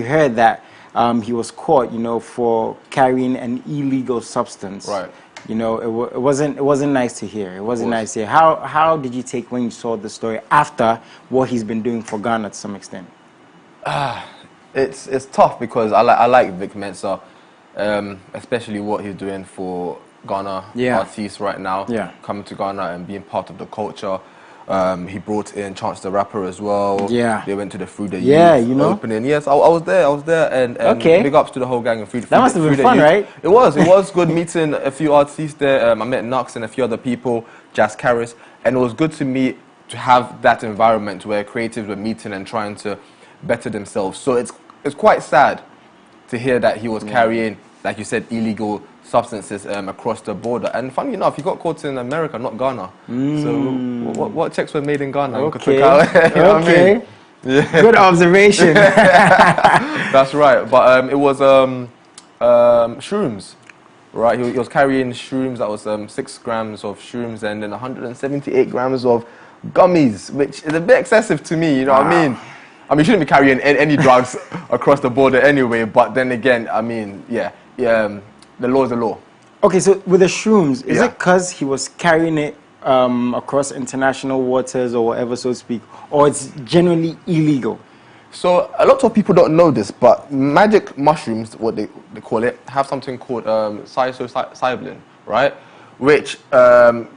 We heard that he was caught, for carrying an illegal substance. Right. It wasn't nice to hear. It wasn't nice to hear. How did you take when you saw the story after what he's been doing for Ghana to some extent? It's tough because I like Vic Mensa, especially what he's doing for Ghana artists right now. Yeah. Coming to Ghana and being part of the culture. He brought in Chance the Rapper as well. Yeah. They went to the Through the Youth opening. Yes, I was there. And big ups to the whole gang of Through the Youth. That must have been fun, right? It was good meeting a few artists there. I met Nux and a few other people, Jazz Karis, and it was good to have that environment where creatives were meeting and trying to better themselves. So it's quite sad to hear that he was carrying, like you said, illegal substances across the border. And funny enough, he got caught in America, not Ghana. So what checks were made in Ghana? Okay. You know what I mean? Yeah. Good observation. That's right. But it was shrooms, right? He was carrying shrooms. That was 6 grams of shrooms and then 178 grams of gummies, which is a bit excessive to me, you know what I mean? I mean, you shouldn't be carrying any drugs across the border anyway, but then again, I mean, the law is the law. Okay, so with the shrooms, is it because he was carrying it across international waters or whatever, so to speak, or it's generally illegal? So a lot of people don't know this, but magic mushrooms, what they call it, have something called psilocybin, right? Which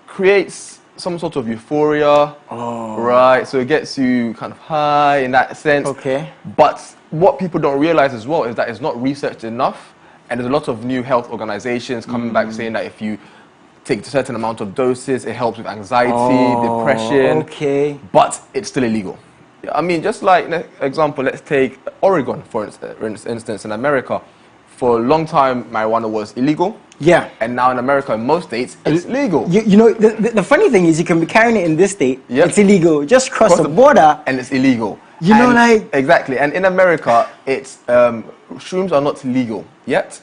creates some sort of euphoria, right? So it gets you kind of high in that sense. Okay. But what people don't realize as well is that it's not researched enough. And there's a lot of new health organizations coming back saying that if you take a certain amount of doses, it helps with anxiety, depression. Okay. But it's still illegal. I mean, just like, example, let's take Oregon, for instance, in America. For a long time, marijuana was illegal. Yeah. And now in America, in most states, it's legal. The funny thing is you can be carrying it in this state, it's illegal. Just cross the border. And it's illegal. Exactly. And in America, it's shrooms are not legal yet.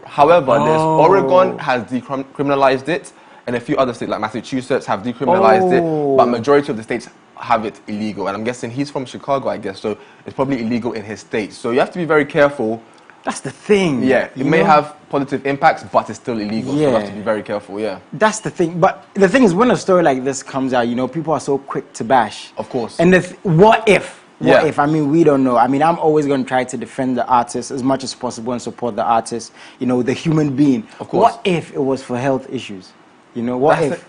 However, Oregon has decriminalized it, and a few other states like Massachusetts have decriminalized it, but majority of the states have it illegal. And I'm guessing he's from Chicago, I guess, so it's probably illegal in his state. So you have to be very careful. That's the thing. Yeah, it may have positive impacts, but it's still illegal. So you have to be very careful, That's the thing. But the thing is, when a story like this comes out, people are so quick to bash. Of course. And what if? What if? I mean, we don't know. I mean, I'm always going to try to defend the artist as much as possible and support the artist, the human being. Of course. What if it was for health issues? What if?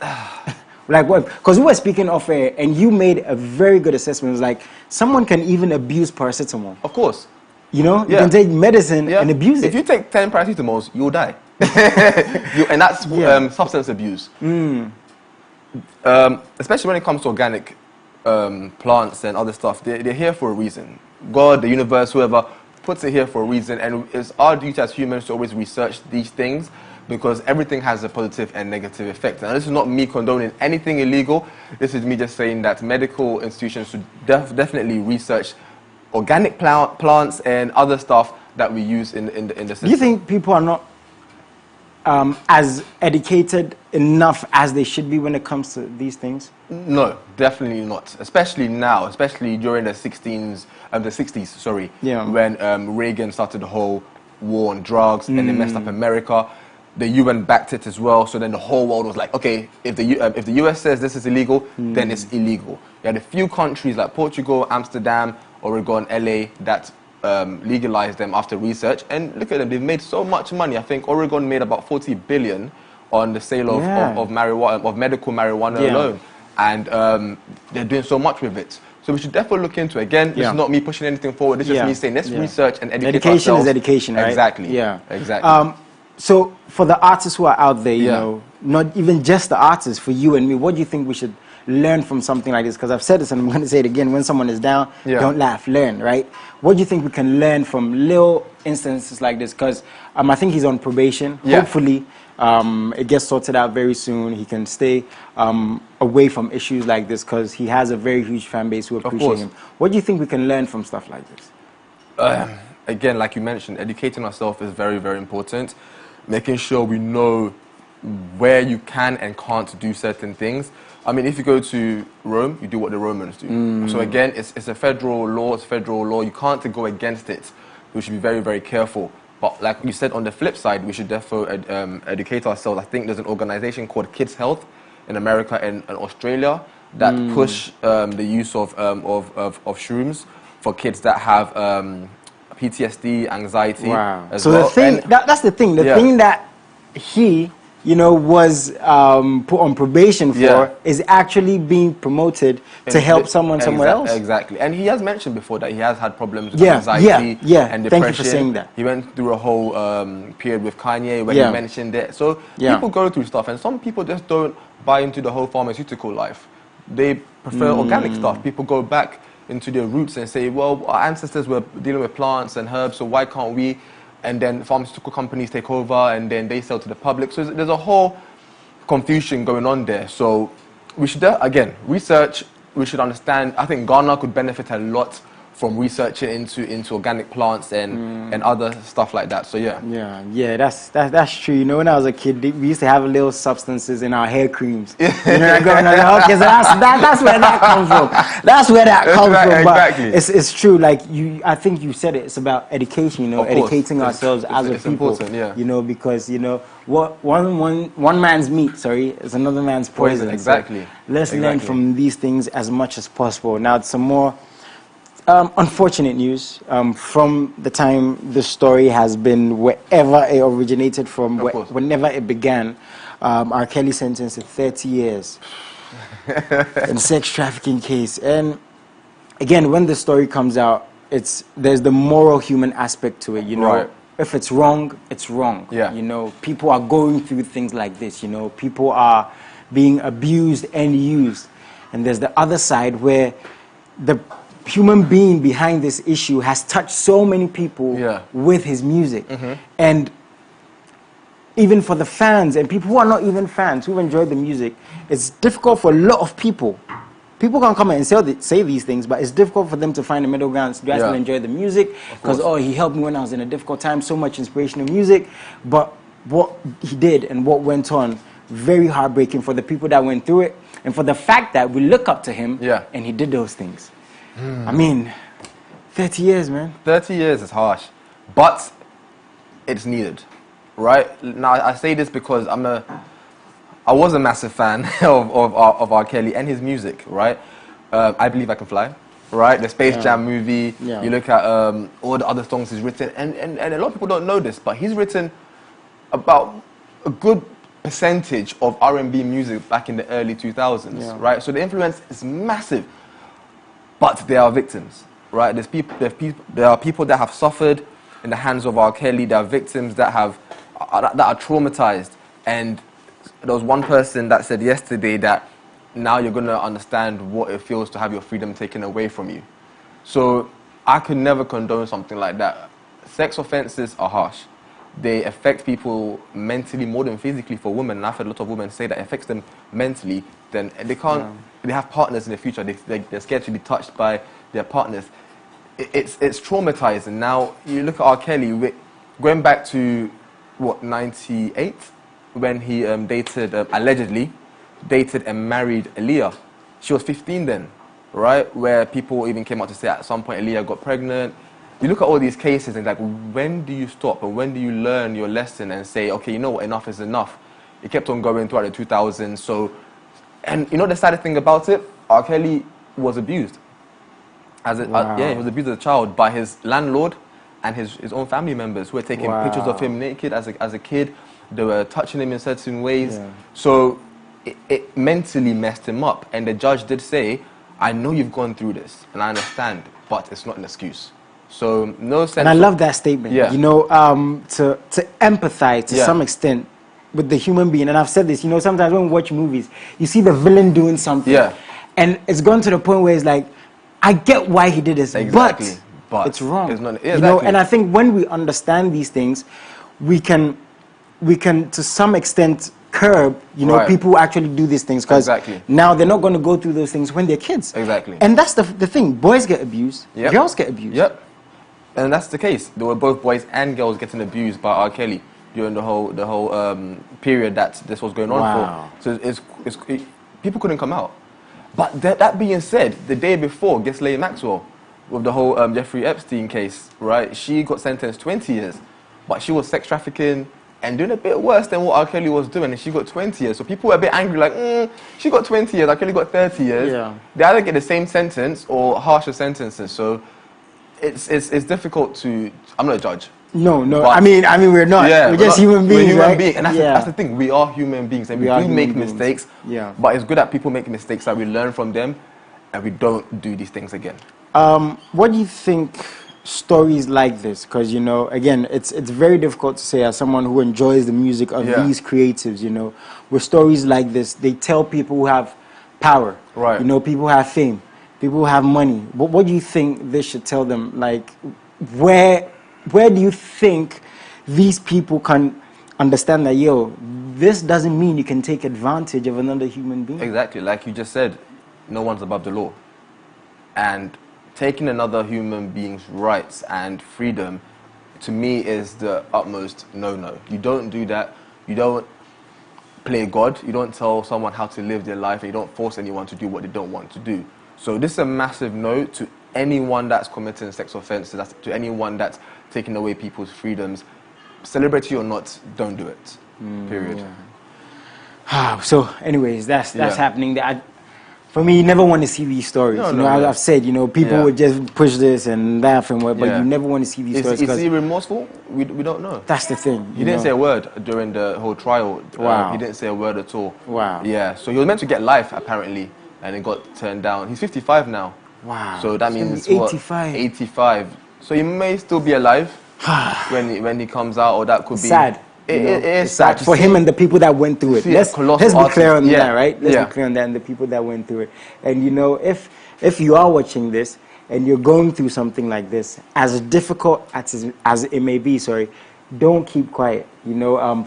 Like what? Because we were speaking off air and you made a very good assessment. It was like, someone can even abuse paracetamol. Of course. You can take medicine and abuse it. If you take 10 paracetamols, you'll die. And that's substance abuse. Especially when it comes to organic plants and other stuff. They're here for a reason. God, the universe, whoever puts it here for a reason. And it's our duty as humans to always research these things because everything has a positive and negative effect. And this is not me condoning anything illegal. This is me just saying that medical institutions should definitely research organic plants and other stuff that we use in the system. Do you think people are not as educated enough as they should be when it comes to these things? No, definitely not. Especially now, especially during the 60s, when Reagan started the whole war on drugs and they messed up America. The UN backed it as well, so then the whole world was like, okay, if the US says this is illegal, then it's illegal. You had a few countries like Portugal, Amsterdam, Oregon, LA that legalized them after research, and look at them, they've made so much money. I think Oregon made about 40 billion on the sale of marijuana, of medical marijuana alone, and they're doing so much with it. So we should definitely look into it. Again, this is not me pushing anything forward, this is just me saying let's research and educate education ourselves. is education, right? Exactly. Yeah. Exactly. So for the artists who are out there, you know, not even just the artists, for you and me, what do you think we should learn from something like this? Because I've said this and I'm going to say it again, when someone is down, don't laugh, learn, right? What do you think we can learn from little instances like this? Because I think he's on probation. Hopefully it gets sorted out very soon. He can stay away from issues like this because he has a very huge fan base who appreciate him. What do you think we can learn from stuff like this? Again, like you mentioned, educating ourselves is very, very important. Making sure we know where you can and can't do certain things. I mean, if you go to Rome, you do what the Romans do. So again, it's a federal law, You can't go against it. we should be very, very careful. But like you said, on the flip side, we should definitely educate ourselves. I think there's an organization called Kids Health in America and Australia that push the use of shrooms for kids that have PTSD, anxiety. Wow. As so well. the thing, that's the thing. The thing that he, you know, was put on probation for is actually being promoted to help someone somewhere else. Exactly. And he has mentioned before that he has had problems with anxiety and depression. Thank you for saying that. He went through a whole period with Kanye where he mentioned it. So people go through stuff, and some people just don't buy into the whole pharmaceutical life. They prefer organic stuff. People go back into their roots and say, well, our ancestors were dealing with plants and herbs, so why can't we? And then pharmaceutical companies take over and then they sell to the public. So there's a whole confusion going on there. So we should, again, research, we should understand. I think Ghana could benefit a lot from researching into organic plants and other stuff like that. So yeah, that's true. You know, when I was a kid, we used to have little substances in our hair creams. You know, okay, so that's where that comes from. That's where that comes from. Exactly. But it's true. Like I think you said it. It's about education. You know, educating ourselves as a people. You know, because you know what one man's meat, is another man's poison. Exactly. So let's learn from these things as much as possible. Now, some more. Unfortunate news from the time the story has been, wherever it originated from, whenever it began. R. Kelly sentenced to 30 years in sex trafficking case. And again, when the story comes out, there's the moral human aspect to it. You know, if it's wrong, it's wrong. You know, people are going through things like this. You know, people are being abused and used, and there's the other side where the human being behind this issue has touched so many people with his music. And even for the fans and people who are not even fans, who enjoy the music, it's difficult for a lot of people. People can come and say these things, but it's difficult for them to find a middle ground. Do I still enjoy the music? Because, he helped me when I was in a difficult time, so much inspirational music. But what he did and what went on, very heartbreaking for the people that went through it, and for the fact that we look up to him and he did those things. I mean, 30 years, man. 30 years is harsh, but it's needed, right? Now, I say this because I was a massive fan of R. Kelly and his music, right? I Believe I Can Fly, right? The Space Jam movie. You look at all the other songs he's written, and a lot of people don't know this, but he's written about a good percentage of R&B music back in the early 2000s, right? So the influence is massive. But there are victims, right? There are people that have suffered in the hands of R. Kelly. There are victims that are traumatized. And there was one person that said yesterday that now you're going to understand what it feels to have your freedom taken away from you. So I could never condone something like that. Sex offenses are harsh. They affect people mentally more than physically for women. And I've heard a lot of women say that it affects them mentally. Then they can't. They have partners in the future. They're scared to be touched by their partners. It's traumatizing. Now you look at R. Kelly, going back to 98, when he allegedly dated and married Aaliyah. She was 15 then, right? Where people even came out to say at some point Aaliyah got pregnant. You look at all these cases and like, when do you stop and when do you learn your lesson and say, okay, you know what, enough is enough. It kept on going throughout the 2000s. So, and you know the saddest thing about it? R. Kelly was abused. He was abused as a child by his landlord and his own family members who were taking pictures of him naked as a kid. They were touching him in certain ways. So it mentally messed him up. And the judge did say, I know you've gone through this and I understand, but it's not an excuse. So no sense. And I love that statement. You know, to empathize to some extent with the human being. And I've said this, you know, sometimes when we watch movies, you see the villain doing something. And it's gone to the point where it's like, I get why he did this, but it's wrong. It's not, you know, and I think when we understand these things, we can to some extent curb, you know, people who actually do these things, because now they're not going to go through those things when they're kids. And that's the thing. Boys get abused, girls get abused. And that's the case. There were both boys and girls getting abused by R. Kelly during the whole period that this was going on for. So people couldn't come out. But that being said, the day before, Ghislaine Maxwell with the whole Jeffrey Epstein case, right? She got sentenced 20 years, but she was sex trafficking and doing a bit worse than what R. Kelly was doing, and she got 20 years. So people were a bit angry, like, she got 20 years, R. Kelly got 30 years. Yeah. They either get the same sentence or harsher sentences. So it's difficult to. I'm not a judge. No. I mean, we're not. Yeah, we're just human beings, we're human right? beings, and that's the thing. We are human beings, and we do make mistakes. Yeah. But it's good that people make mistakes, that we learn from them, and we don't do these things again. What do you think stories like this? Because again, it's very difficult to say as someone who enjoys the music of these creatives. With stories like this, they tell people who have power. Right. People who have fame, people who have money. What do you think this should tell them? Like, where do you think these people can understand that, this doesn't mean you can take advantage of another human being? Exactly. Like you just said, no one's above the law. And taking another human being's rights and freedom, to me, is the utmost no-no. You don't do that. You don't play God. You don't tell someone how to live their life, and you don't force anyone to do what they don't want to do. So this is a massive no to anyone that's committing sex offenses, to anyone that's taking away people's freedoms. Celebrity or not, don't do it. Period. Yeah. So, anyways, that's happening. For me, you never want to see these stories. I've said, people would just push this and laugh and what, but you never want to see these stories. Is he remorseful? We don't know. That's the thing. He didn't say a word during the whole trial. Wow. He didn't say a word at all. Wow. Yeah. So he was meant to get life apparently, and it got turned down. He's 55 now. Wow. So that means 85. What? 85. So he may still be alive when he comes out, or that could be sad. It is sad for him and the people that went through it. Let's be clear on that, right? Let's be clear on that, and the people that went through it. And if you are watching this and you're going through something like this, as difficult as it may be, don't keep quiet.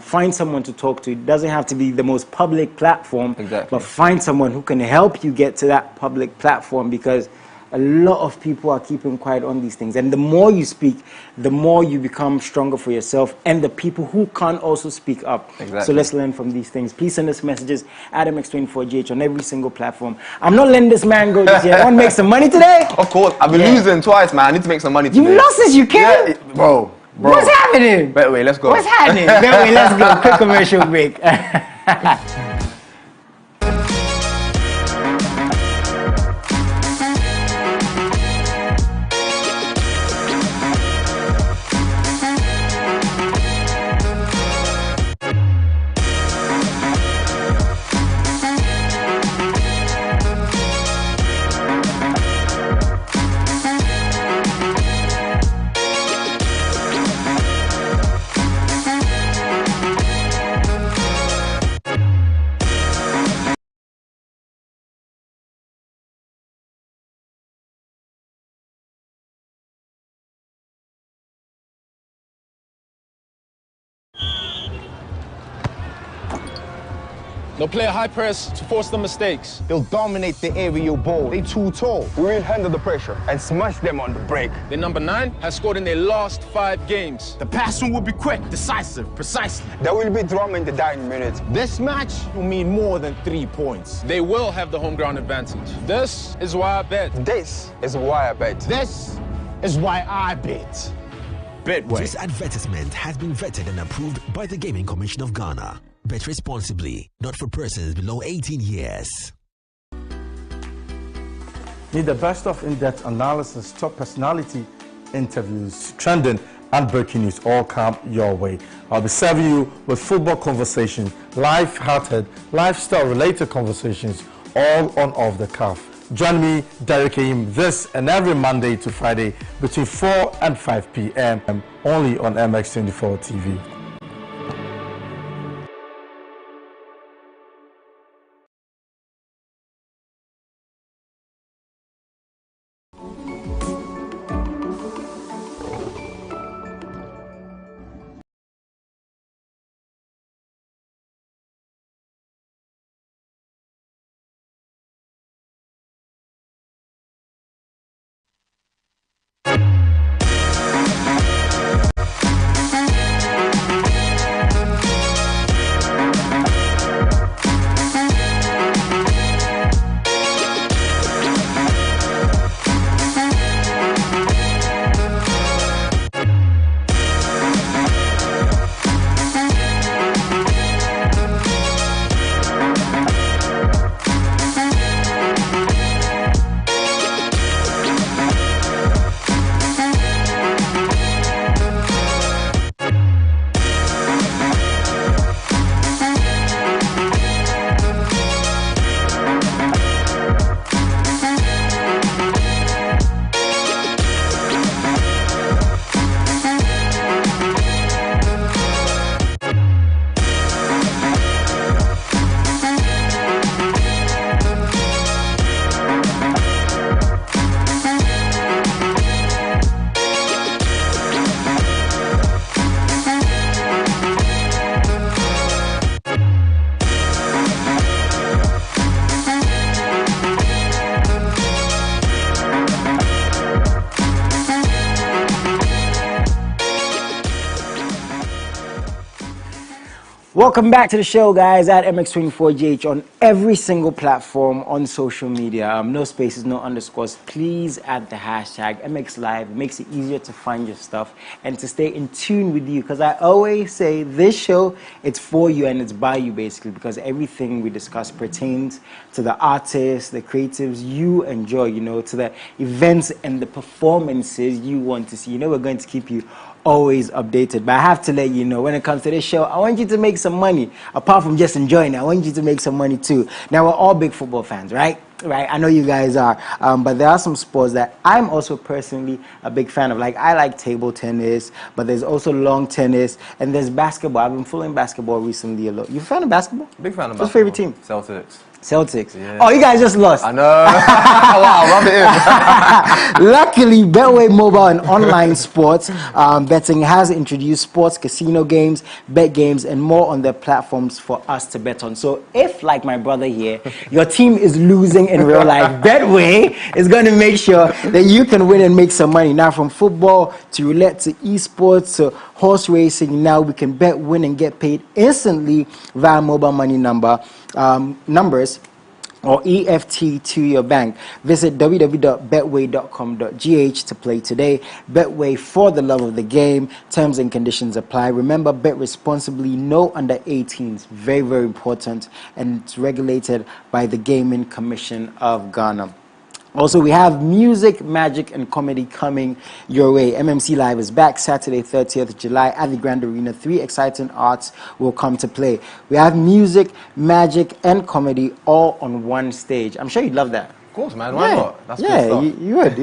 Find someone to talk to. It doesn't have to be the most public platform, but find someone who can help you get to that public platform, because a lot of people are keeping quiet on these things. And the more you speak, the more you become stronger for yourself and the people who can't also speak up. Exactly. So let's learn from these things. Please send us messages, AdamX24GH, on every single platform. I'm not letting this man go this year. I want to make some money today. Of course. I've been losing twice, man. I need to make some money today. You lost this, you can? Yeah, bro. What's happening? Betway, let's go. What's happening? Betway, let's go. Quick commercial break. They'll play a high press to force the mistakes. They'll dominate the aerial ball. They too tall. We will handle the pressure and smash them on the break. The number 9 has scored in their last 5 games. The passing will be quick, decisive, precisely. There will be drama in the dying minutes. This match will mean more than 3 points. They will have the home ground advantage. This is why I bet. This is why I bet. This is why I bet. Betway. This advertisement has been vetted and approved by the Gaming Commission of Ghana. Bet responsibly, not for persons below 18 years. Need the best of in-depth analysis, top personality interviews, trending and breaking news all come your way. I'll be serving you with football conversations, life-hearted, lifestyle-related conversations, all on Off the Cuff. Join me, Derek Aim, this and every Monday to Friday between 4 and 5 p.m. only on MX24 TV. Welcome back to the show, guys, at MX24GH on every single platform on social media. No spaces, no underscores. Please add the hashtag MXLive. It makes it easier to find your stuff and to stay in tune with you. Because I always say this show, it's for you and it's by you, basically, because everything we discuss pertains to the artists, the creatives you enjoy, you know, to the events and the performances you want to see. You know, we're going to keep you always updated, but I have to let you know, when it comes to this show, I want you to make some money. Apart from just enjoying it, I want you to make some money too. Now, we're all big football fans, right? I know you guys are, but there are some sports that I'm also personally a big fan of. Like, I like table tennis, but there's also long tennis, and there's basketball. I've been following basketball recently a lot. You a fan of basketball? Big fan of What's basketball. your favorite team? Celtics. Celtics. Yeah. Oh, you guys just lost. I know. Wow, rub it in. Luckily, Betway Mobile and Online Sports Betting has introduced sports, casino games, bet games, and more on their platforms for us to bet on. So if, like my brother here, your team is losing in real life, Betway is going to make sure that you can win and make some money. Now, from football to roulette to esports to horse racing, now we can bet, win, and get paid instantly via mobile money numbers or EFT to your bank. Visit www.betway.com.gh to play today. Betway, for the love of the game. Terms and conditions apply. Remember, bet responsibly. No under 18s. Very, very important. And it's regulated by the Gaming Commission of Ghana. Also, we have music, magic, and comedy coming your way. MMC Live is back Saturday, 30th July at the Grand Arena. 3 exciting arts will come to play. We have music, magic, and comedy all on one stage. I'm sure you'd love that. Of course, man. Why not? That's good stuff. You would.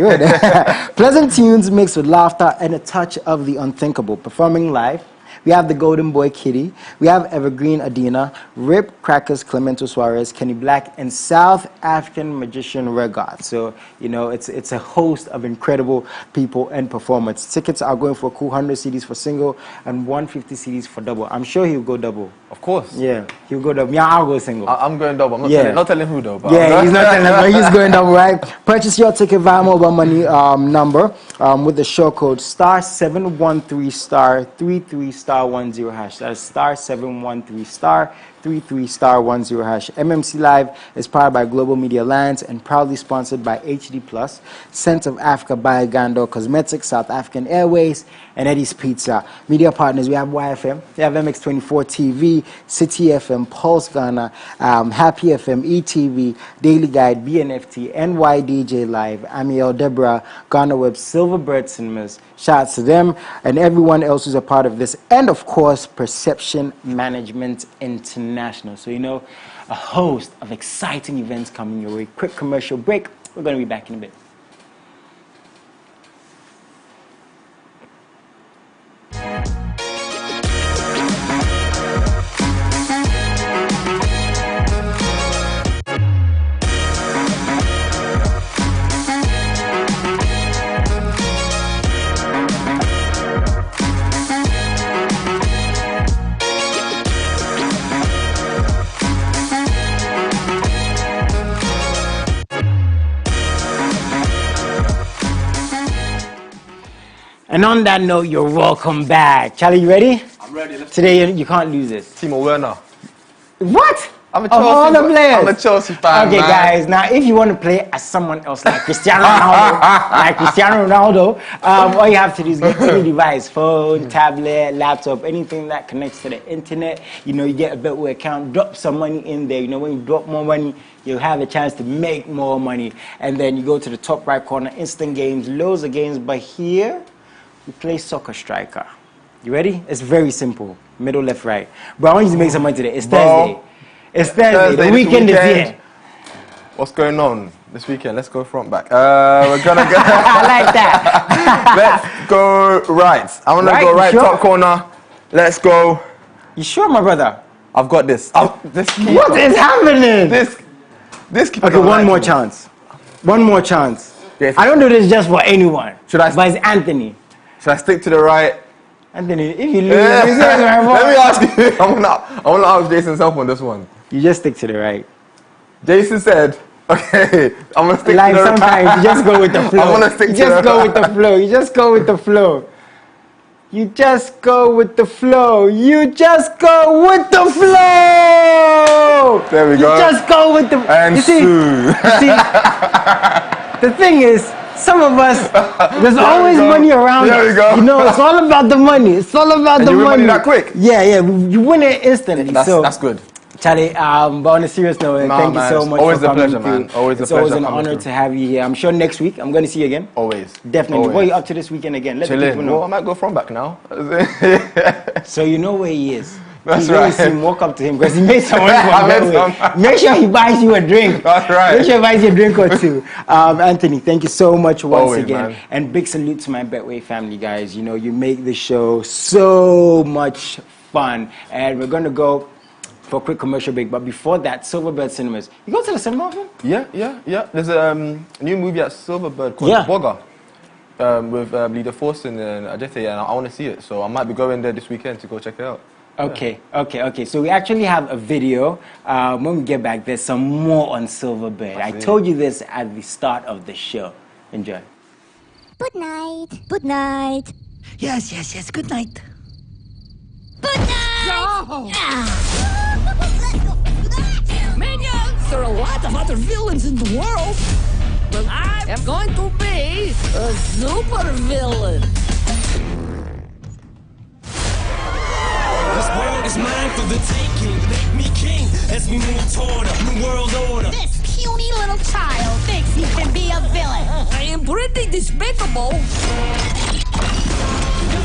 Pleasant tunes mixed with laughter and a touch of the unthinkable. Performing live, we have the Golden Boy Kitty, we have Evergreen Adina, Rip Crackers Clemento Suarez, Kenny Black, and South African magician Regard. So, you know, it's a host of incredible people and performers. Tickets are going for a cool 100 CDs for single and 150 CDs for double. I'm sure he'll go double. Of course. Yeah, he'll go double. Yeah, I'll go single. I'm going double. I'm not telling who though. But yeah, he's not telling, but he's going double, right? Purchase your ticket via mobile money number with the show code *713*33*10#. That is *713*33*10#. MMC Live is powered by Global Media Alliance and proudly sponsored by HD Plus, Scent of Africa by Gando Cosmetics, South African Airways, and Eddie's Pizza. Media partners, we have YFM, we have MX24 TV, City FM, Pulse Ghana, Happy FM, ETV, Daily Guide, BNFT, NYDJ Live, Amiel Deborah, Ghana Web, Silverbird Cinemas. Shout out to them and everyone else who's a part of this. And of course, Perception Management International. So, you know, a host of exciting events coming your way. Quick commercial break. We're going to be back in a bit. And on that note, you're welcome back. Charlie, you ready? I'm ready. Today, you can't lose this. Timo Werner. What? I'm a Chelsea fan. Okay, man. guys. Now, if you want to play as someone else, like Cristiano Ronaldo, all you have to do is get any device, phone, tablet, laptop, anything that connects to the internet. You know, you get a Betway account, drop some money in there. You know, when you drop more money, you'll have a chance to make more money. And then you go to the top right corner, instant games, loads of games. But here, we play Soccer Striker. You ready? It's very simple. Middle, left, right. Bro, I want you to make some money today. It's Thursday. It's Thursday. The weekend is here. What's going on this weekend? Let's go front back. We're gonna go. I like that. Let's go right. I'm gonna go right, top corner. Let's go. You sure, my brother? I've got this. This keeper. What is happening? This keeper. Okay, one more chance. One more chance. Yes. I don't do this just for anyone. Should I? But it's Anthony. Should I stick to the right? Anthony, if you lose, Let me ask you. I wanna ask Jason's help on this one. You just stick to the right. Jason said, okay, I'm gonna stick like to the right. sometimes you just go with the flow. I'm gonna stick to the right. You just go with the flow. You just go with the flow. You just go with the flow. You just go with the flow. There we go. You just go with the. And you see, the thing is, some of us, there's always money around There us. we go. You know, it's all about the money. It's all about and the you win money. money that quick. Yeah, you win it instantly. That's good. Charlie, but on a serious note, thank you so much always for coming pleasure, man. Always it's a pleasure. always an honor to have you here. I'm sure next week I'm going to see you again. Always. Definitely. Always. What are you up to this weekend again? Let the people know. Well, I might go from back now. So you know where he is. That's you right. See him walk up to him because he made someone from that way. Make sure he buys you a drink. That's right. Make sure he buys you a drink or two. Anthony, thank you so much once again. Man. And big salute to my Betway family, guys. You know, you make the show so much fun. And we're going to go for a quick commercial break. But before that, Silverbird Cinemas. You go to the cinema often? Yeah. There's a new movie at Silverbird called Bogger. With Leader Force and Ajay, and I want to see it. So I might be going there this weekend to go check it out. Okay. So we actually have a video. When we get back, there's some more on Silverbird. I told you this at the start of the show. Enjoy. Good night. Good night. Yes. Good night. Good night. No. Minions! There are a lot of other villains in the world. But I am going to be a super villain. This world is mine for the taking. Make me king as we move toward a new world order. This puny little child thinks he can be a villain. I am pretty despicable. You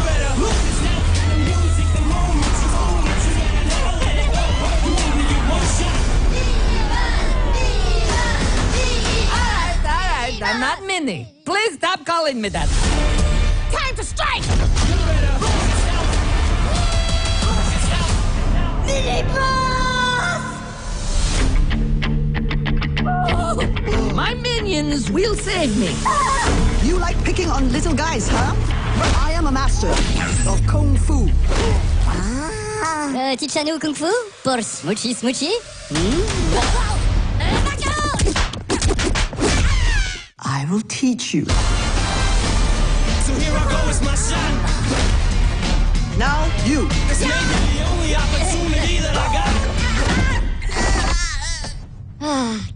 better look this out. The music, the moment you own it. You better never let it go. You only get one shot. Alright, I'm not Minnie. Please stop calling me that. Time to strike. My minions will save me. You like picking on little guys, huh? But I am a master of Kung Fu. Teach a new Kung Fu pour smoochy smoochy. I will teach you. So here I go, it's my shot. Now you. This may be the only opportunity that I got.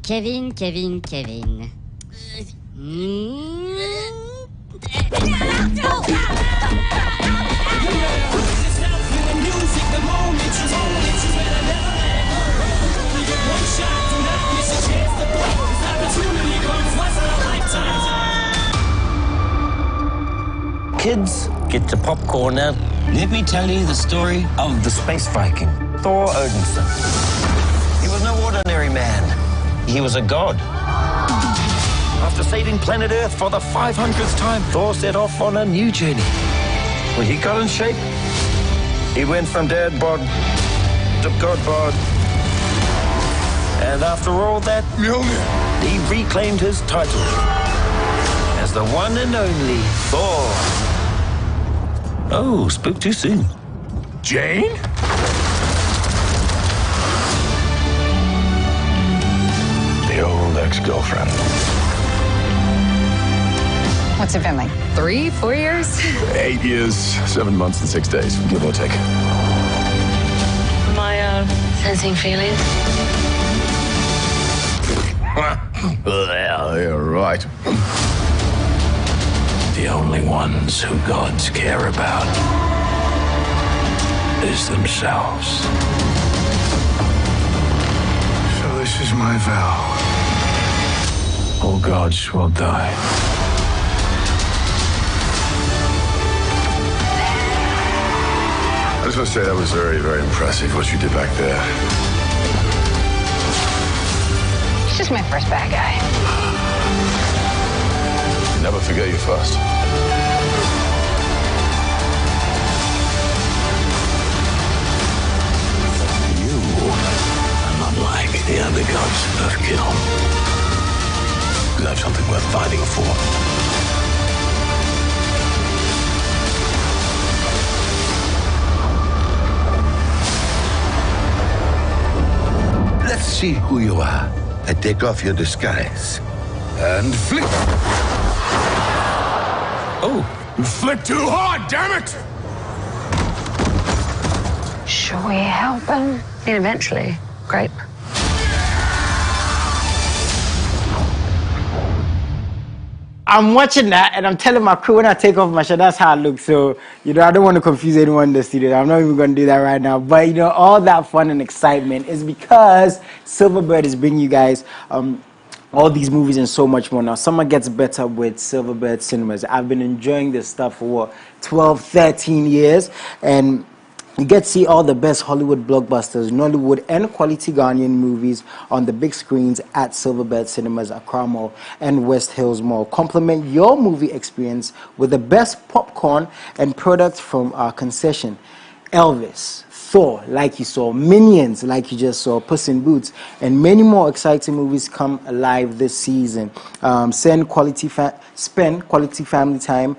Kevin. Kids, get your popcorn now. Let me tell you the story of the space Viking, Thor Odinson. He was no ordinary man. He was a god. After saving planet Earth for the 500th time, Thor set off on a new journey. When he got in shape, he went from dad bod to god bod. And after all that, he reclaimed his title as the one and only Thor. Oh, spoke too soon. Jane? The old ex-girlfriend. What's it been like? 3, 4 years? 8 years, 7 months and 6 days, give or take. Am I sensing feelings? Yeah, right. The only ones who gods care about is themselves. So this is my vow. All gods will die. I just want to say that was very, very impressive what you did back there. He's just my first bad guy. Never forget your first. You are not like the other gods of kill. You have something worth fighting for. Let's see who you are. I take off your disguise. And flick. Oh, you flick too hard, damn it! Shall we help him? And eventually, grape. I'm watching that and I'm telling my crew when I take off my shirt, that's how it looks. So, you know, I don't want to confuse anyone in the studio. I'm not even going to do that right now. But, you know, all that fun and excitement is because Silverbird is bringing you guys all these movies and so much more. Now, summer gets better with Silverbird Cinemas. I've been enjoying this stuff for, 12, 13 years. And you get to see all the best Hollywood blockbusters, Nollywood, and quality Ghanaian movies on the big screens at Silverbird Cinemas, Accra Mall, and West Hills Mall. Complement your movie experience with the best popcorn and products from our concession. Elvis, Thor, like you saw, Minions, like you just saw, Puss in Boots, and many more exciting movies come alive this season. Spend quality family time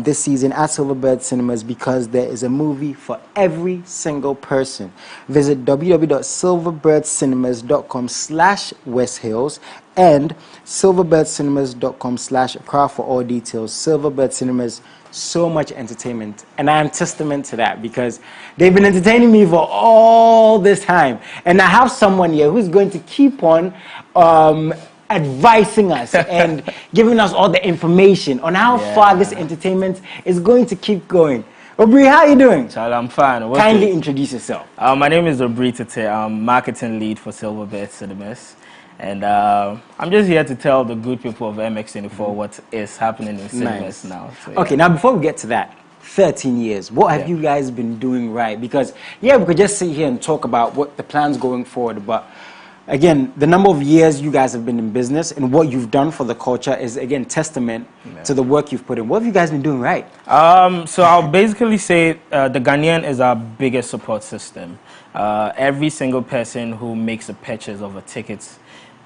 this season at Silverbird Cinemas because there is a movie for every single person. Visit www.silverbirdcinemas.com/West Hills and silverbirdcinemas.com/Accra for all details. Silverbird Cinemas, so much entertainment, and I am testament to that because they've been entertaining me for all this time, and I have someone here who's going to keep on advising us and giving us all the information on how far this entertainment is going to keep going. Obri, how are you doing? Charlie, I'm fine. Kindly introduce yourself. My name is Obri Tete. I'm marketing lead for Silverbird Cinemas. And I'm just here to tell the good people of MX24 what is happening in cinemas now. So, okay, now before we get to that, 13 years, what have you guys been doing right? Because, we could just sit here and talk about what the plans going forward, but again, the number of years you guys have been in business and what you've done for the culture is, again, testament to the work you've put in. What have you guys been doing right? So I'll basically say the Ghanaian is our biggest support system. Every single person who makes a purchase of a ticket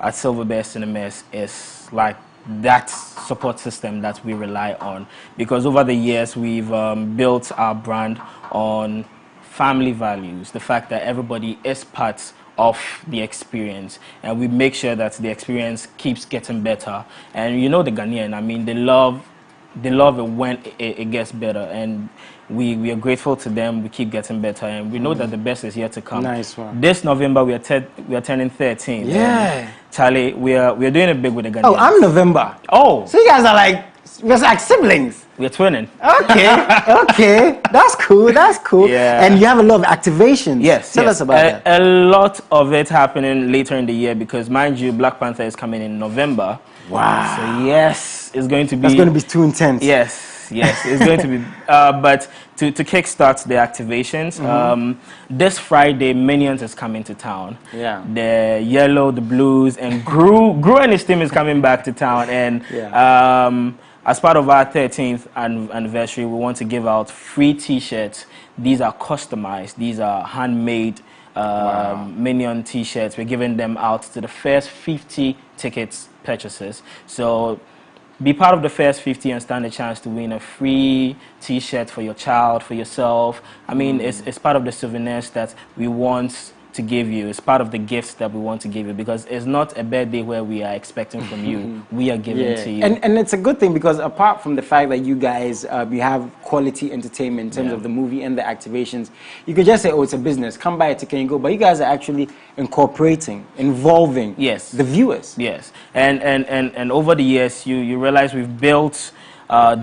at Silverbird Cinemas is like that support system that we rely on, because over the years we've built our brand on family values, the fact that everybody is part of the experience, and we make sure that the experience keeps getting better. And you know the Ghanaian, I mean, they love it when it gets better, and we are grateful to them. We keep getting better, and we know that the best is yet to come. Nice one. This November we are turning 13. Yeah, Charlie, we are doing it big with the Ghanaians. Oh, I'm November. Oh, so you guys are we're like siblings. We're twinning. Okay, okay, that's cool. That's cool. Yeah. And you have a lot of activations. Yes. Tell us about that. A lot of it happening later in the year because, mind you, Black Panther is coming in November. Wow. So yes, it's going to be. That's going to be too intense. Yes, it's going to be. But to kickstart the activations, this Friday, Minions is coming to town. Yeah. The Yellow, the Blues, and Gru and his team is coming back to town, and as part of our 13th anniversary, we want to give out free T-shirts. These are customized. These are handmade Minion T-shirts. We're giving them out to the first 50 tickets purchases. So be part of the first 50 and stand a chance to win a free T-shirt for your child, for yourself. I mean, it's part of the souvenirs that we want to give you. It's part of the gifts that we want to give you, because it's not a birthday where we are expecting from you. We are giving to you. And it's a good thing, because apart from the fact that you guys you have quality entertainment in terms of the movie and the activations, you could just say, oh, it's a business, come buy a ticket and go, but you guys are actually involving the viewers. Yes. And over the years you realize we've built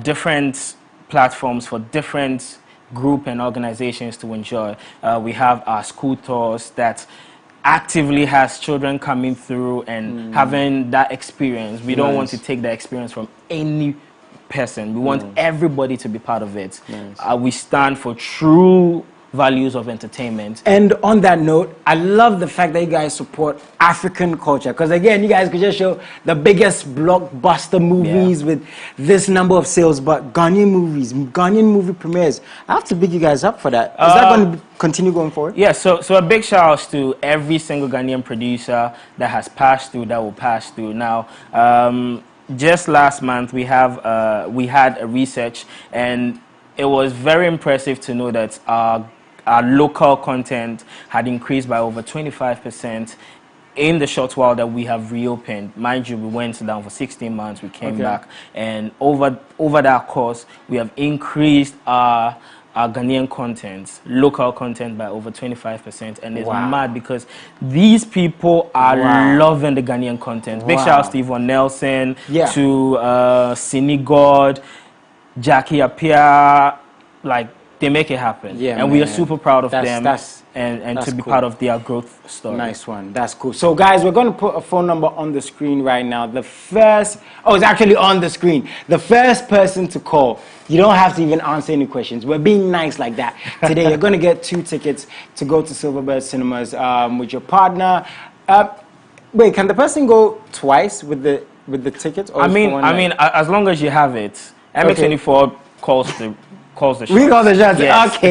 different platforms for different group and organizations to enjoy. We have our school tours that actively has children coming through and having that experience. We don't want to take that experience from any person. We want everybody to be part of it. We stand for true values of entertainment. And on that note, I love the fact that you guys support African culture, because again, you guys could just show the biggest blockbuster movies with this number of sales, but Ghanaian movies, Ghanaian movie premieres, I have to big you guys up for that. Is that going to continue going forward? Yeah, so a big shout out to every single Ghanaian producer that has passed through, that will pass through. Now, just last month we had a research, and it was very impressive to know that our local content had increased by over 25% in the short while that we have reopened. Mind you, we went down for 16 months, we came back, and over that course, we have increased our our Ghanaian content, local content, by over 25%, and it's mad because these people are loving the Ghanaian content. Big shout out to Yvonne Nelson, to Sini God, Jackie Apia, like they make it happen, and we are super proud of them and to be part of their growth story. Nice one, that's cool. So guys, we're going to put a phone number on the screen right now. The first, it's actually on the screen. The first person to call, you don't have to even answer any questions. We're being nice like that. Today you're going to get 2 tickets to go to Silverbird Cinemas with your partner. Wait, can the person go twice with the tickets? Or I mean, as long as you have it. MX24 calls the shots. We call the shots. Yes.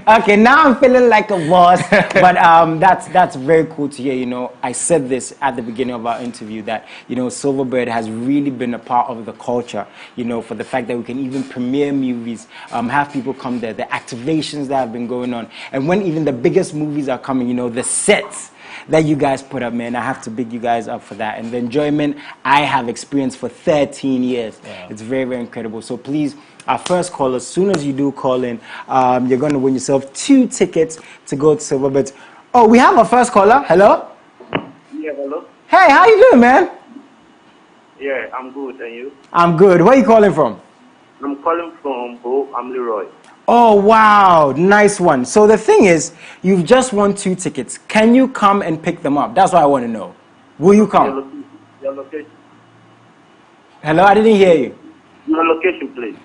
Okay. Now I'm feeling like a boss. But that's very cool to hear. You know, I said this at the beginning of our interview that Silverbird has really been a part of the culture. You know, for the fact that we can even premiere movies, have people come there, the activations that have been going on, and when even the biggest movies are coming, the sets that you guys put up, man, I have to big you guys up for that. And the enjoyment I have experienced for 13 years. It's very, very incredible. So please, our first call, as soon as you do call in, you're going to win yourself 2 tickets to go to Silverbird. Oh, we have a first caller. Hello? Yeah, hello. Hey, how you doing, man? Yeah, I'm good. And you? I'm good. Where are you calling from? I'm calling from Bo. I'm Leroy. Oh, wow. Nice one. So the thing is, you've just won 2 tickets. Can you come and pick them up? That's what I want to know. Will you come? Your location. Hello? I didn't hear you. Your location, please.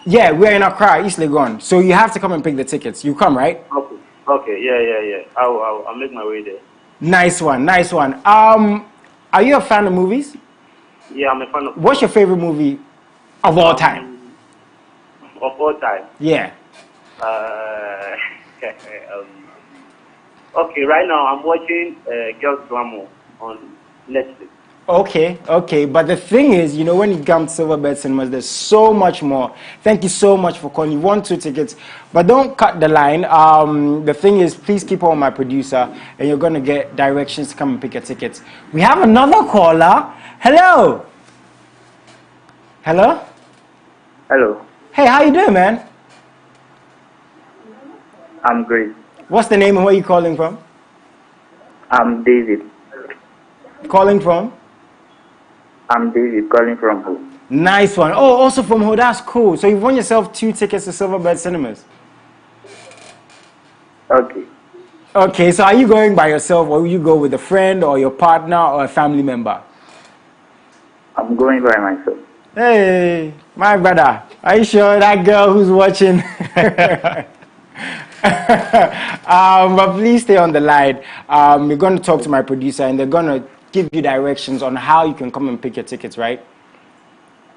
Yeah, we're in Accra, East Legon. So you have to come and pick the tickets. You come, right? Okay. Yeah. I'll make my way there. Nice one. Are you a fan of movies? Yeah, I'm a fan of. What's your favorite movie of all time? Of all time? Yeah. Okay, right now I'm watching Girls Glamour on Netflix. Okay, but the thing is, when you come to Silverbird Cinemas, there's so much more. Thank you so much for calling. You won 2 tickets, but don't cut the line. The thing is, please keep on my producer, and you're going to get directions to come and pick your tickets. We have another caller. Hello? Hello? Hello. Hey, how you doing, man? I'm great. What's the name and where you calling from? I'm David. Calling from? I'm David, calling from Ho. Nice one. Oh, also from Ho. That's cool. So you've won yourself 2 tickets to Silverbird Cinemas. Okay, so are you going by yourself, or will you go with a friend or your partner or a family member? I'm going by myself. Hey, my brother. Are you sure that girl who's watching? But please stay on the line. We're going to talk to my producer, and they're going to give you directions on how you can come and pick your tickets, right?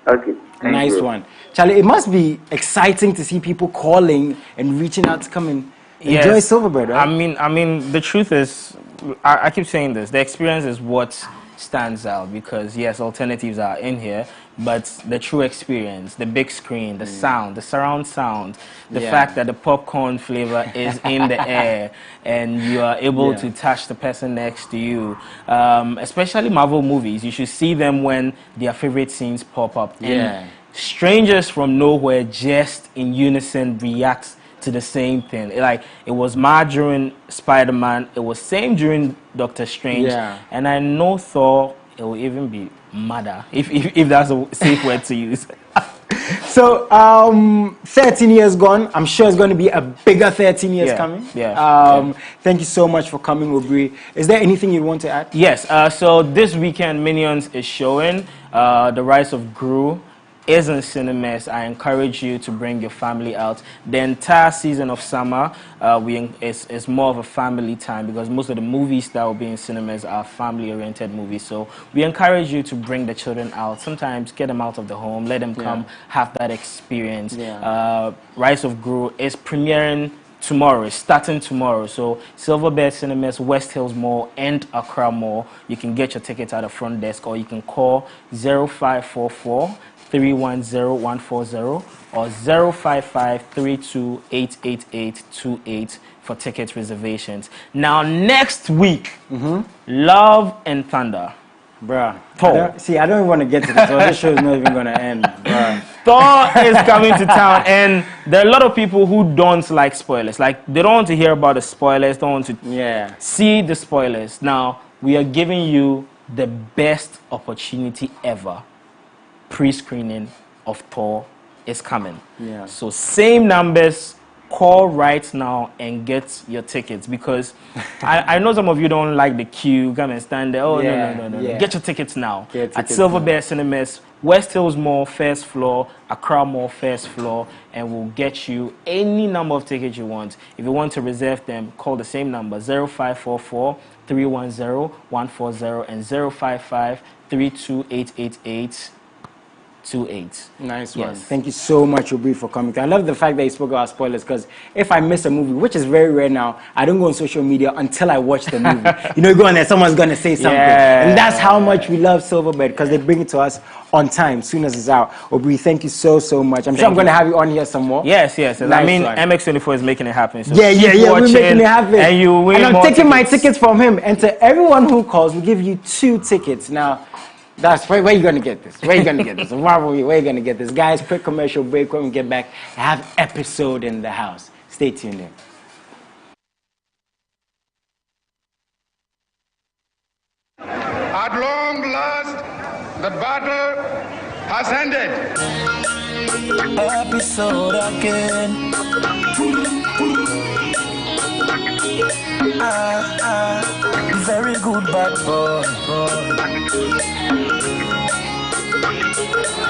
Okay. Nice one. Charlie, it must be exciting to see people calling and reaching out to come and enjoy Silverbird, right? I mean, the truth is, I keep saying this, the experience is what stands out, because yes, alternatives are in here, but the true experience, the big screen, the sound, the surround sound, the fact that the popcorn flavor is in the air and you are able to touch the person next to you, especially Marvel movies, you should see them when their favorite scenes pop up. And strangers from nowhere just in unison react to the same thing. It was mad during Spider-Man, it was same during Doctor Strange, and I know Thor, it will even be madder, if that's a safe word to use. So, 13 years gone, I'm sure it's going to be a bigger 13 years coming. Thank you so much for coming, Obri. Is there anything you want to add? Yes, so this weekend, Minions is showing, The Rise of Gru is in cinemas. I encourage you to bring your family out. The entire season of summer is more of a family time, because most of the movies that will be in cinemas are family-oriented movies. So we encourage you to bring the children out. Sometimes get them out of the home, let them come have that experience. Rise of Gru is premiering tomorrow. It's starting tomorrow. So Silverbird Cinemas, West Hills Mall, and Accra Mall. You can get your tickets at the front desk, or you can call 0544 310-140 or 055-32-888-28 for ticket reservations. Now, next week, Love and Thunder. Bruh. I don't even want to get to this. So this show is not even going to end. Bruh. Thor is coming to town, and there are a lot of people who don't like spoilers. Like, they don't want to hear about the spoilers, don't want to see the spoilers. Now, we are giving you the best opportunity ever. Pre-screening of Thor is coming. Yeah. So same numbers, call right now and get your tickets, because I know some of you don't like the queue, come and stand there. Oh, no. Get your tickets now. At Silver Bear Cinemas, West Hills Mall, first floor, Accra Mall, first floor, and we'll get you any number of tickets you want. If you want to reserve them, call the same number, 0544 310 140 and 055 32888. 28. Nice one. Thank you so much, Obi, for coming. I love the fact that you spoke about spoilers, because if I miss a movie, which is very rare now, I don't go on social media until I watch the movie. You go on there, someone's going to say something. And that's how much we love Silverbird, because they bring it to us on time, as soon as it's out. Obi, thank you so much. I'm sure I'm going to have you on here some more. Yes. Nice I mean, one. MX24 is making it happen. So we're making it happen. And you win and I'm more taking tickets. my tickets from him. And to everyone who calls, we'll give you 2 tickets. Now, that's where you going to get this? Where you going to get this? Where you going to get this? Guys, quick commercial break. When we get back, I have episode in the house. Stay tuned in. At long last, the battle has ended. Episode again. Very good bad boy.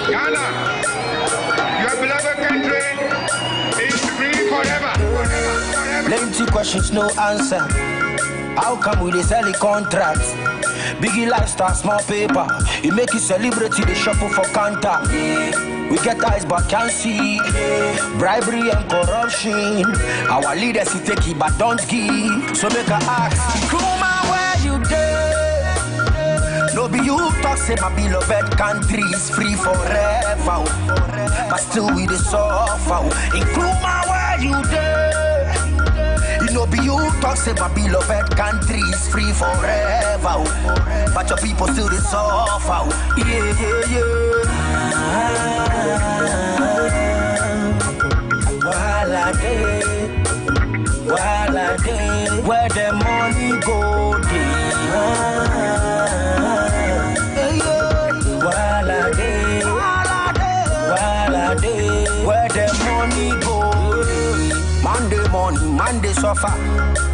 Ghana, your beloved country is free forever. Plenty questions, no answer. How come we dey sell the contract? Biggie lifestyle, small paper. You make you celebrity, they shuffle for counter. We get eyes but can't see. Bribery and corruption. Our leaders, he take it but don't give. So make a ask, Kuma, where you dey? No be you talk, say my beloved country is free forever. But still we dey suffer. In Kuma, where you dey? No be you talk, say my beloved country is free forever. But your people still they suffer. Yeah. While I day, where the money go, while I day, where the money go. Monday morning, Monday suffer,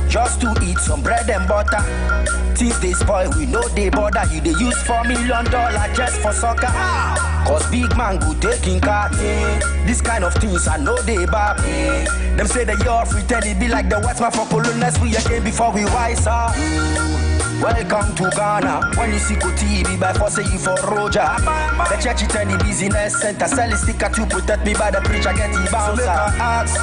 just to eat some bread and butter. Things they spoil, we know they bother. You they use $4 million just for soccer. Cause big man go taking car. This kind of things I know they bad. Them say that you're free, tell it be like the white man for colonials. We again before we wise up. Welcome to Ghana. When you see go TV by force say you for Roger. The church it any business center. Sell a sticker to protect me by the preacher get the bouncer. So ask,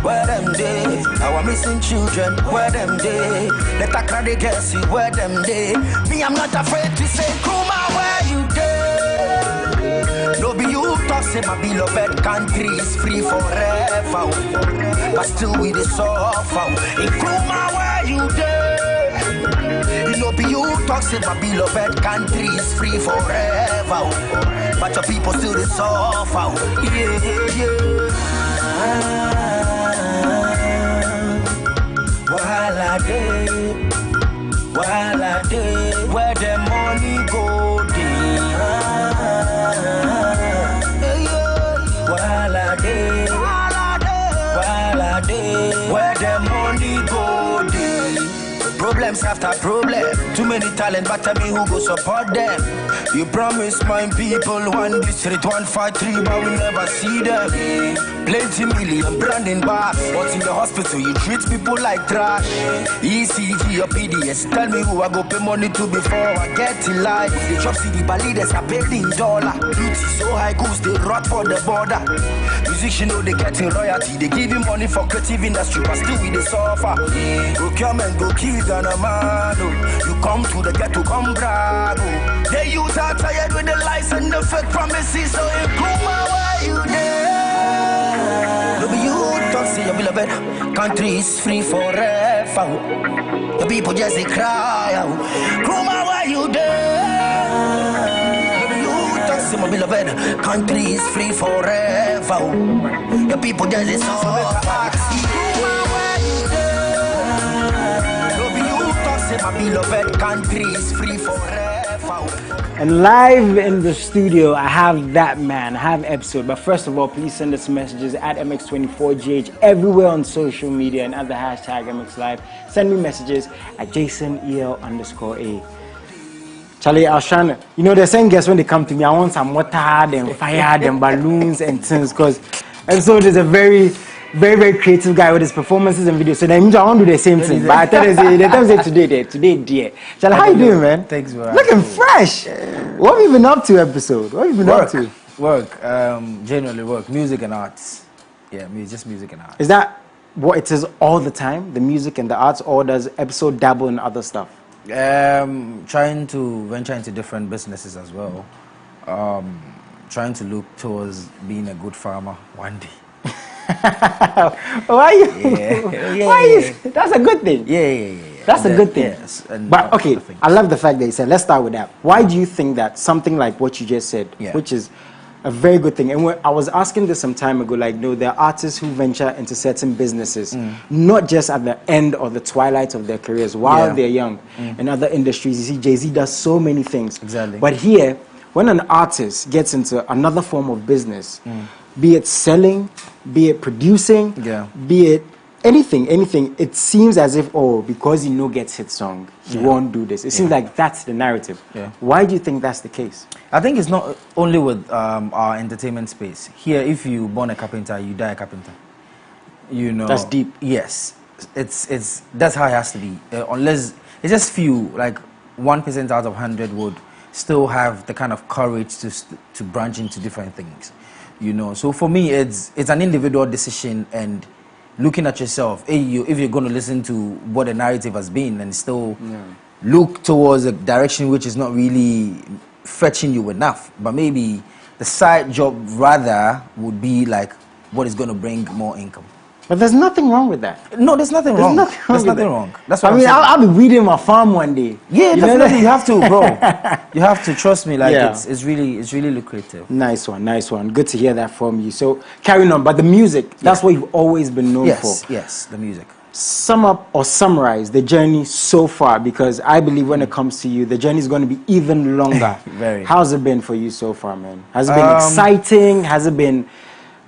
where them day? Our missing children, where them day? Let a cry they guess you, where them day? Me I'm not afraid to say, Kuma, where you day? No be you talk, say my beloved country is free forever. But still we the suffer. In Kuma, where you day? No be you talk, say my beloved country is free forever. But your people still they suffer. Yeah. While I day, where the money go, while I day, where the money go. Problems after problem, too many talent, but tell me who go support them. You promise my people 1 district, 153, but we never see them. Plenty million branding bars, but in the hospital you treat people like trash. ECG or PDS, tell me who I go pay money to before I get in line. The chop city leaders are paid in dollar. Duty so high, goods they rot for the border. Musician know they getting royalty, they give you money for creative industry, but still we they suffer. Go come and go kill Ghana man. You come to the ghetto, come brag. They use are tired with the lies and the fake promises. So in Kuma, where you there? No be you talk, say your beloved country is free forever. The people just they cry out. Kuma, where you there? No be you talk, say my beloved country is free forever. The people just is so my beloved country is free forever. And live in the studio, I have that man, I have episode. But first of all, please send us messages at MX24GH everywhere on social media and at the hashtag MXLive. Send me messages at JasonEL_A. Charlie, I was trying to, you know, the same guests when they come to me, I want some water, then fire, then balloons and things, because episode is a very creative guy with his performances and videos. So then I want to do the same thing. But I tell you, they tell me today, dear. Charlie, how you doing, man? Thanks, bro. Looking fresh. What have you been up to, episode? What have you been up to? Work. Generally work. Music and arts. Yeah, just music and arts. Is that what it is all the time, the music and the arts, or does episode dabble in other stuff? Trying to venture into different businesses as well. Trying to look towards being a good farmer one day. Why you? Why you? That's a good thing. Yeah. That's a good thing. Yes. But okay, I love the fact that you said. Let's start with that. Why do you think that something like what you just said, which is a very good thing? And when I was asking this some time ago, like, no, there are artists who venture into certain businesses, not just at the end or the twilight of their careers, while they're young. In other industries, you see, Jay-Z does so many things. Exactly. But here, when an artist gets into another form of business, be it selling, be it producing, be it anything, it seems as if, because gets hit song, he won't do this. It seems like that's the narrative. Why do you think that's the case? I think it's not only with our entertainment space. Here, if you born a carpenter, you die a carpenter. You know. That's deep. Yes. It's that's how it has to be. Unless it's just few, like 1% out of 100 would still have the kind of courage to branch into different things. You know, so for me, it's an individual decision, and looking at yourself. If you're going to listen to what the narrative has been and still look towards a direction which is not really fetching you enough, but maybe the side job rather would be like what is going to bring more income. But there's nothing wrong with that. No, there's nothing wrong. There's nothing wrong. That's what I'll be weeding my farm one day. Yeah, definitely. You have to, bro. You have to trust me. Like it's really lucrative. Nice one. Good to hear that from you. So carrying on, but the music, that's what you've always been known for. Yes, the music. Sum up or summarize the journey so far, because I believe when it comes to you, the journey is going to be even longer. Very. How's it been for you so far, man? Has it been exciting? Has it been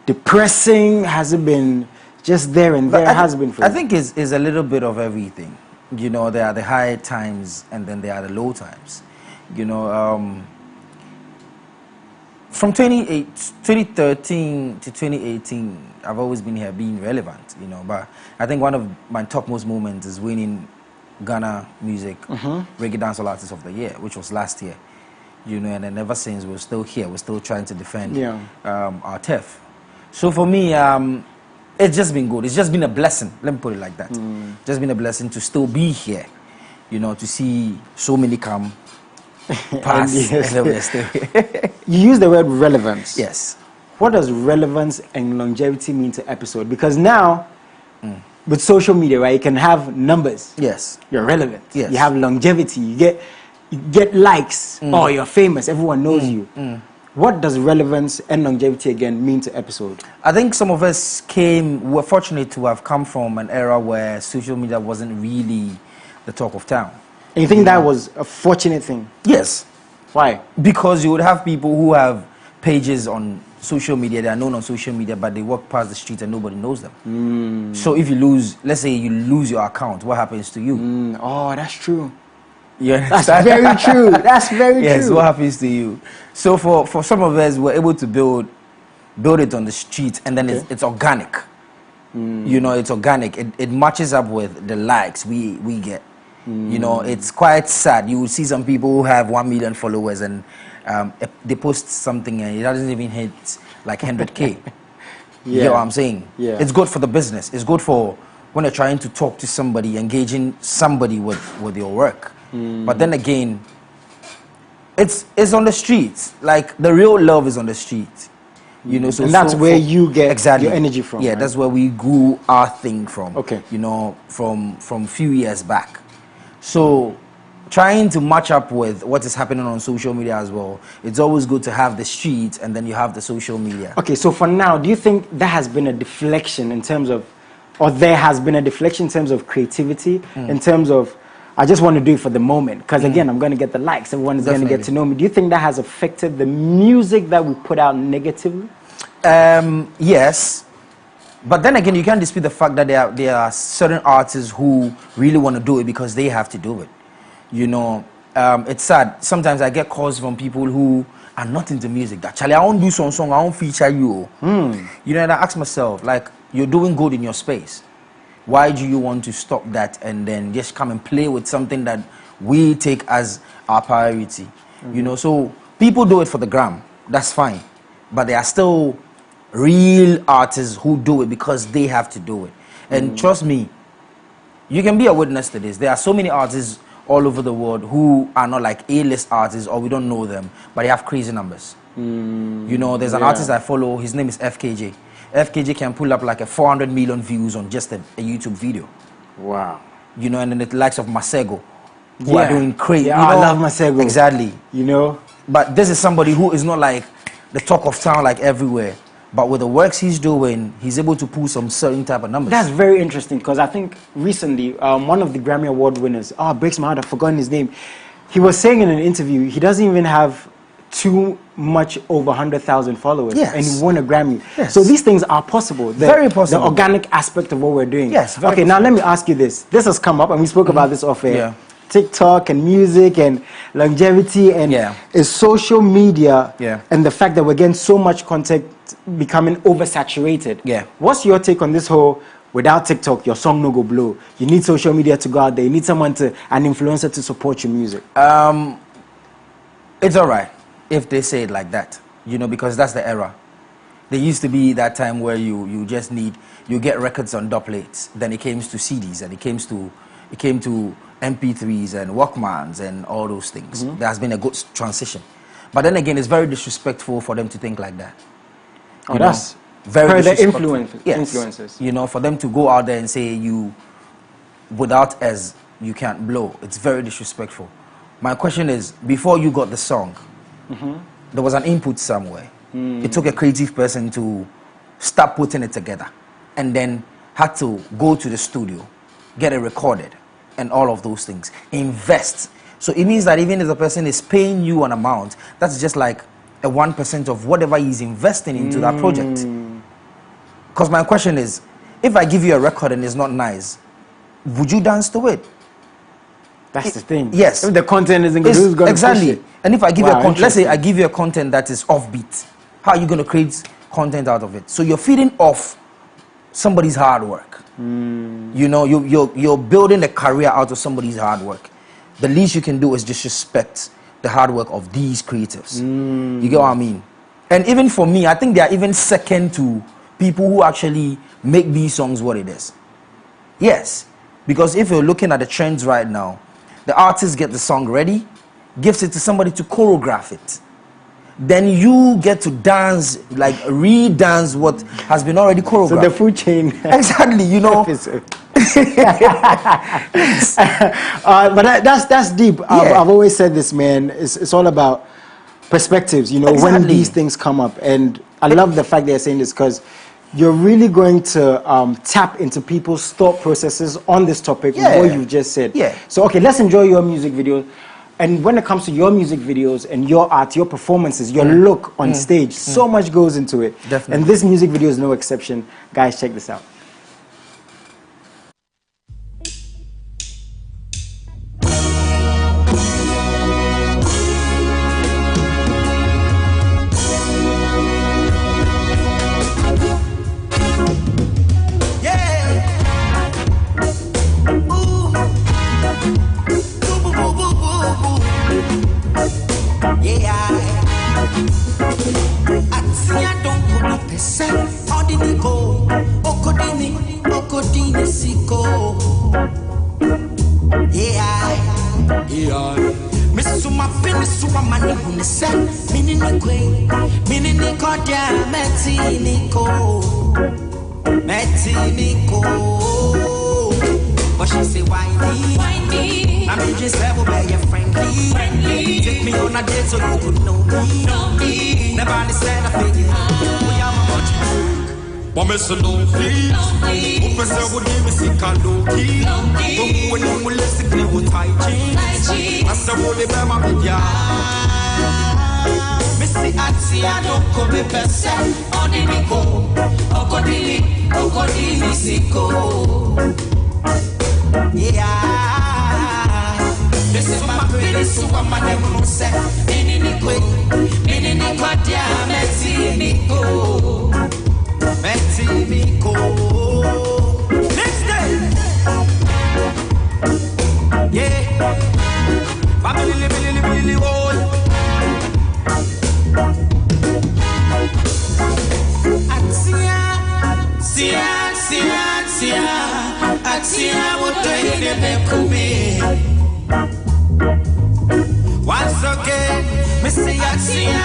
depressing? Has it been just there and there? Has it been for you? I think it's a little bit of everything. You know, there are the high times and then there are the low times. You know, from 2013 to 2018, I've always been here being relevant, you know, but I think one of my topmost moments is winning Ghana Music Reggae Dancehall Artist of the Year, which was last year, you know, and then ever since we're still here, we're still trying to defend our turf. So for me, it's just been good. It's just been a blessing. Let me put it like that. Just been a blessing to still be here, you know, to see so many come, pass, and then we're still here. You use the word relevance. Yes. What does relevance and longevity mean to episode? Because now, with social media, right, you can have numbers. Yes. You're relevant. Yes. You have longevity. You get likes. Oh, you're famous. Everyone knows you. What does relevance and longevity again mean to episode? I think some of us were fortunate to have come from an era where social media wasn't really the talk of town. And you think that was a fortunate thing? Yes. Why? Because you would have people who have pages on social media, they are known on social media, but they walk past the street and nobody knows them. So if you lose, let's say you lose your account, what happens to you? Oh, that's true. Yeah, that's very true. That's very true. Yes, what happens to you? So for some of us, we're able to build it on the street, and then it's organic. You know, it's organic. It matches up with the likes we get. You know, it's quite sad. You will see some people who have 1 million followers and they post something and it doesn't even hit like 100K. You know what I'm saying? Yeah. It's good for the business. It's good for when you're trying to talk to somebody, engaging somebody with your work. But then again, it's on the streets. Like the real love is on the street. You know, and that's where you get your energy from. Yeah, right? That's where we grew our thing from. Okay. You know, from few years back. So trying to match up with what is happening on social media as well. It's always good to have the streets and then you have the social media. Okay, so for now, do you think there has been a deflection in terms of, or there has been a deflection in terms of creativity, in terms of, I just want to do it for the moment, because again, I'm going to get the likes, everyone is going to get to know me. Do you think that has affected the music that we put out negatively? Yes. But then again, you can't dispute the fact that there are certain artists who really want to do it because they have to do it. You know, it's sad. Sometimes I get calls from people who are not into music. That, Charlie, I won't do some song, I won't feature you. You know, and I ask myself, like, you're doing good in your space. Why do you want to stop that and then just come and play with something that we take as our priority? You know, so people do it for the gram. That's fine. But there are still real artists who do it because they have to do it. And trust me, you can be a witness to this. There are so many artists all over the world who are not like A-list artists or we don't know them, but they have crazy numbers. You know, there's an artist I follow, his name is FKJ. FKJ can pull up like 400 million views on just a YouTube video. Wow. You know, and then the likes of Masego, who are doing crazy. Yeah, you know, I love Masego. Exactly. You know? But this is somebody who is not like the talk of town like everywhere. But with the works he's doing, he's able to pull some certain type of numbers. That's very interesting because I think recently, one of the Grammy Award winners, it breaks my heart, I've forgotten his name. He was saying in an interview, he doesn't even have too much over 100,000 followers. Yes. And he won a Grammy. Yes. So these things are possible. Very possible. The organic aspect of what we're doing. Yes. Okay, possible. now let me ask you this. This has come up and we spoke about this off air. Yeah. TikTok and music and longevity and is social media and the fact that we're getting so much content becoming oversaturated. Yeah. What's your take on this whole, without TikTok, your song no go blow? You need social media to go out there. You need someone an influencer to support your music. It's all right if they say it like that, you know, because that's the era. There used to be that time where you just need, you get records on doublets, then it came to CDs and it came to MP3s and Walkmans and all those things. There has been a good transition. But then again, it's very disrespectful for them to think like that. Oh, that's very disrespectful. Influences. You know, for them to go out there and say you, without us, you can't blow. It's very disrespectful. My question is, before you got the song, there was an input somewhere. It took a creative person to start putting it together and then had to go to the studio, get it recorded, and all of those things. Invest. So it means that even if the person is paying you an amount, that's just like a 1% of whatever he's investing into that project. Because my question is, if I give you a record and it's not nice, would you dance to it? That's the thing. Yes. If the content isn't good, who's going to push it? And if I give you a content, let's say I give you a content that is offbeat, how are you going to create content out of it? So you're feeding off somebody's hard work. You know, you're building a career out of somebody's hard work. The least you can do is disrespect the hard work of these creatives. You get what I mean? And even for me, I think they are even second to people who actually make these songs what it is. Yes, because if you're looking at the trends right now, the artist gets the song ready, gives it to somebody to choreograph it. Then you get to dance, like re-dance what has been already choreographed. So the food chain. Exactly, you know. But that's deep. I've always said this, man. It's all about perspectives, you know, when these things come up. And I love the fact they're saying this because you're really going to tap into people's thought processes on this topic, what you just said. So, okay, let's enjoy your music video. And when it comes to your music videos and your art, your performances, your look on stage, so much goes into it. Definitely. And this music video is no exception. Guys, check this out. But she say, why me? I mean, just level where you're take me on a date so you could know me. Never understand a thing. We are much more. But me say no please. Open say we give me sick and low key. But when you will listen to me tight jeans. I say what the mama me ya. Me say I don't come be best. Oni mi go. Okodili siko. Yeah. This is my pretty super man dem say. Ini ni kwa dia meti ni go. Mexico. Next day. Yeah. Family, all. Atia, what do you make once again, me say Atia,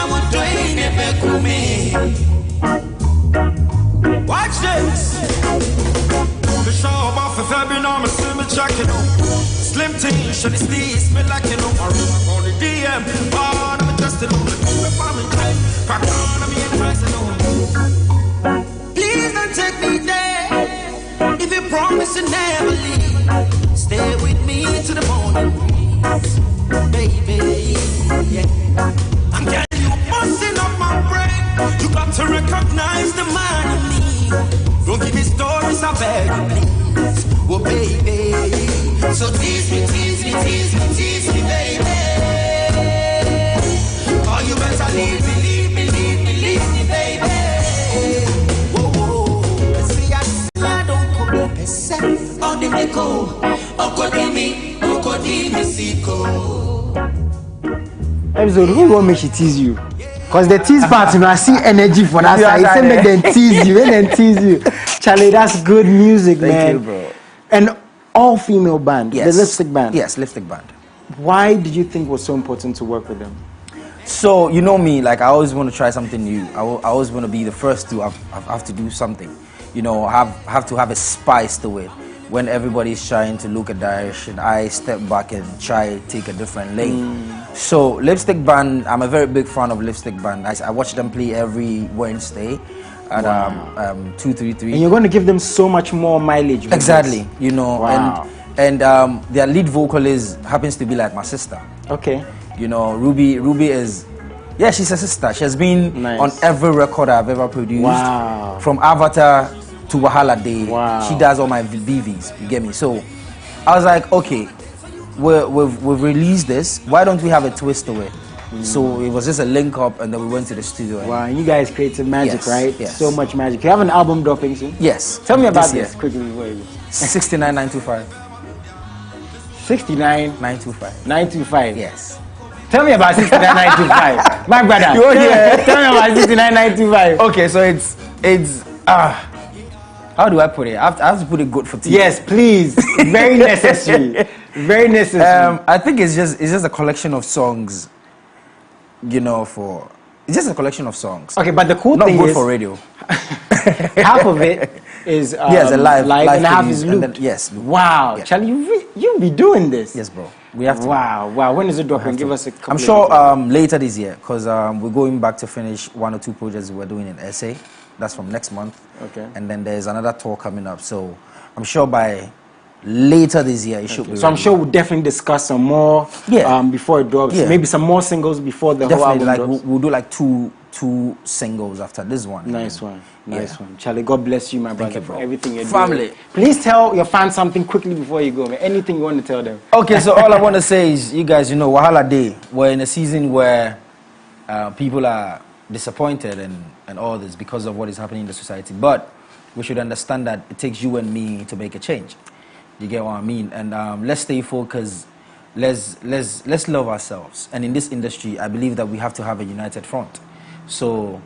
what do you make watch this. The show off if I be on me, see me checking out. Slim teen, should it please me like you know. On the DM, I'm just a crack on me and pressing on. Please don't take me there. If you promise to never leave, stay with me to the morning, baby. Yeah. I'm getting you busting up my brain. You got to recognize the man in me. Don't give me stories, I beg you, please. Oh, baby. So tease me, baby. Oh, you better leave me, baby. Whoa. See, I don't come up and say, oh, the Miko, Okodimi, Siko. Episode, who won't make she tease you? Because the tease part, I see energy for that side. It's make them tease you, and then tease you. Charlie, that's good music, man. Thank you, bro. And all-female band, yes. The Lipstick Band. Yes, Lipstick Band. Why did you think it was so important to work with them? So, you know me, like I always want to try something new. I always want to be the first to have to do something. You know, have to have a spice to it. When everybody's trying to look a direction, I step back and try take a different lane. So Lipstick Band, I'm a very big fan of Lipstick Band. I watch them play every Wednesday at 233. And you're going to give them so much more mileage. Exactly, you know. Wow. And their lead vocalist happens to be like my sister. Okay. You know, Ruby is, yeah, she's a sister. She has been on every record I've ever produced. Wow. From Avatar to Wahala Day. Wow. She does all my VVs, you get me? So I was like, okay, we've released this. Why don't we have a twist to it? So it was just a link up, and then we went to the studio. Wow, and you guys created magic, right? Yes. So much magic. You have an album dropping soon? Yes. Tell me about this quickly before you. 69925. 69925. 925. Yes. Tell me about 69925. My brother. You're here. Tell me about 69925. Okay, so it's how do I put it? I have to put it good for tea. Yes, please. Very necessary. Very necessary. I think it's just a collection of songs. You know, it's just a collection of songs. Okay, but the cool not thing good is for radio. half of it is yes, a live and half is looped. Yes. Wow, yeah. Charlie, you be doing this. Yes, bro. We have to. Wow. When is it dropping? Give us a couple. I'm sure later this year, because we're going back to finish 1 or 2 projects we're doing in SA. That's from next month. Okay. And then there's another tour coming up. So I'm sure by later this year it should be. So I'm sure we'll definitely discuss some more before it drops. Yeah. Maybe some more singles before the whole album drops. We'll do like two singles after this one. Nice one. Charlie, God bless you, my brother, you, bro. for everything you're Family. doing. Please tell your fans something quickly before you go, man. Anything you want to tell them. Okay, so all I want to say is, you guys, you know, Wahala Day. We're in a season where people are disappointed and all this because of what is happening in the society. But we should understand that it takes you and me to make a change. You get what I mean? And let's stay focused. Let's love ourselves. And in this industry, I believe that we have to have a united front. So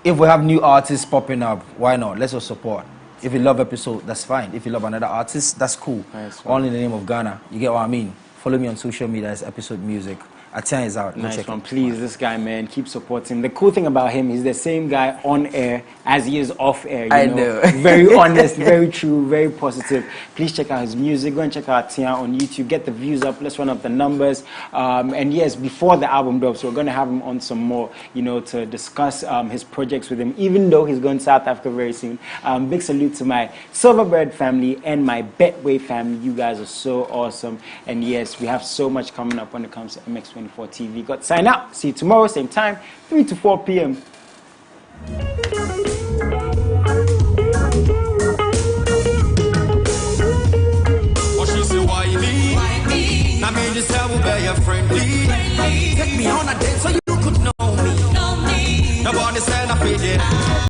if we have new artists popping up, why not? Let's all support. If you love episode, that's fine. If you love another artist, that's cool. All in the name of Ghana. You get what I mean? Follow me on social media as Episode Music. Atia is out. Nice one. Please, this guy, man, keep supporting. The cool thing about him, he's the same guy on air as he is off air. You know. Very honest, very true, very positive. Please check out his music. Go and check out Atia on YouTube. Get the views up. Let's run up the numbers. And yes, before the album drops, we're going to have him on some more, you know, to discuss his projects with him, even though he's going to South Africa very soon. Big salute to my Silverbird family and my Betway family. You guys are so awesome. And yes, we have so much coming up when it comes to MX24 TV. Got to sign out. See you tomorrow, same time, 3 to 4 p.m. What she say, why me? I mean, just tell me where you're friendly. Take me on a date so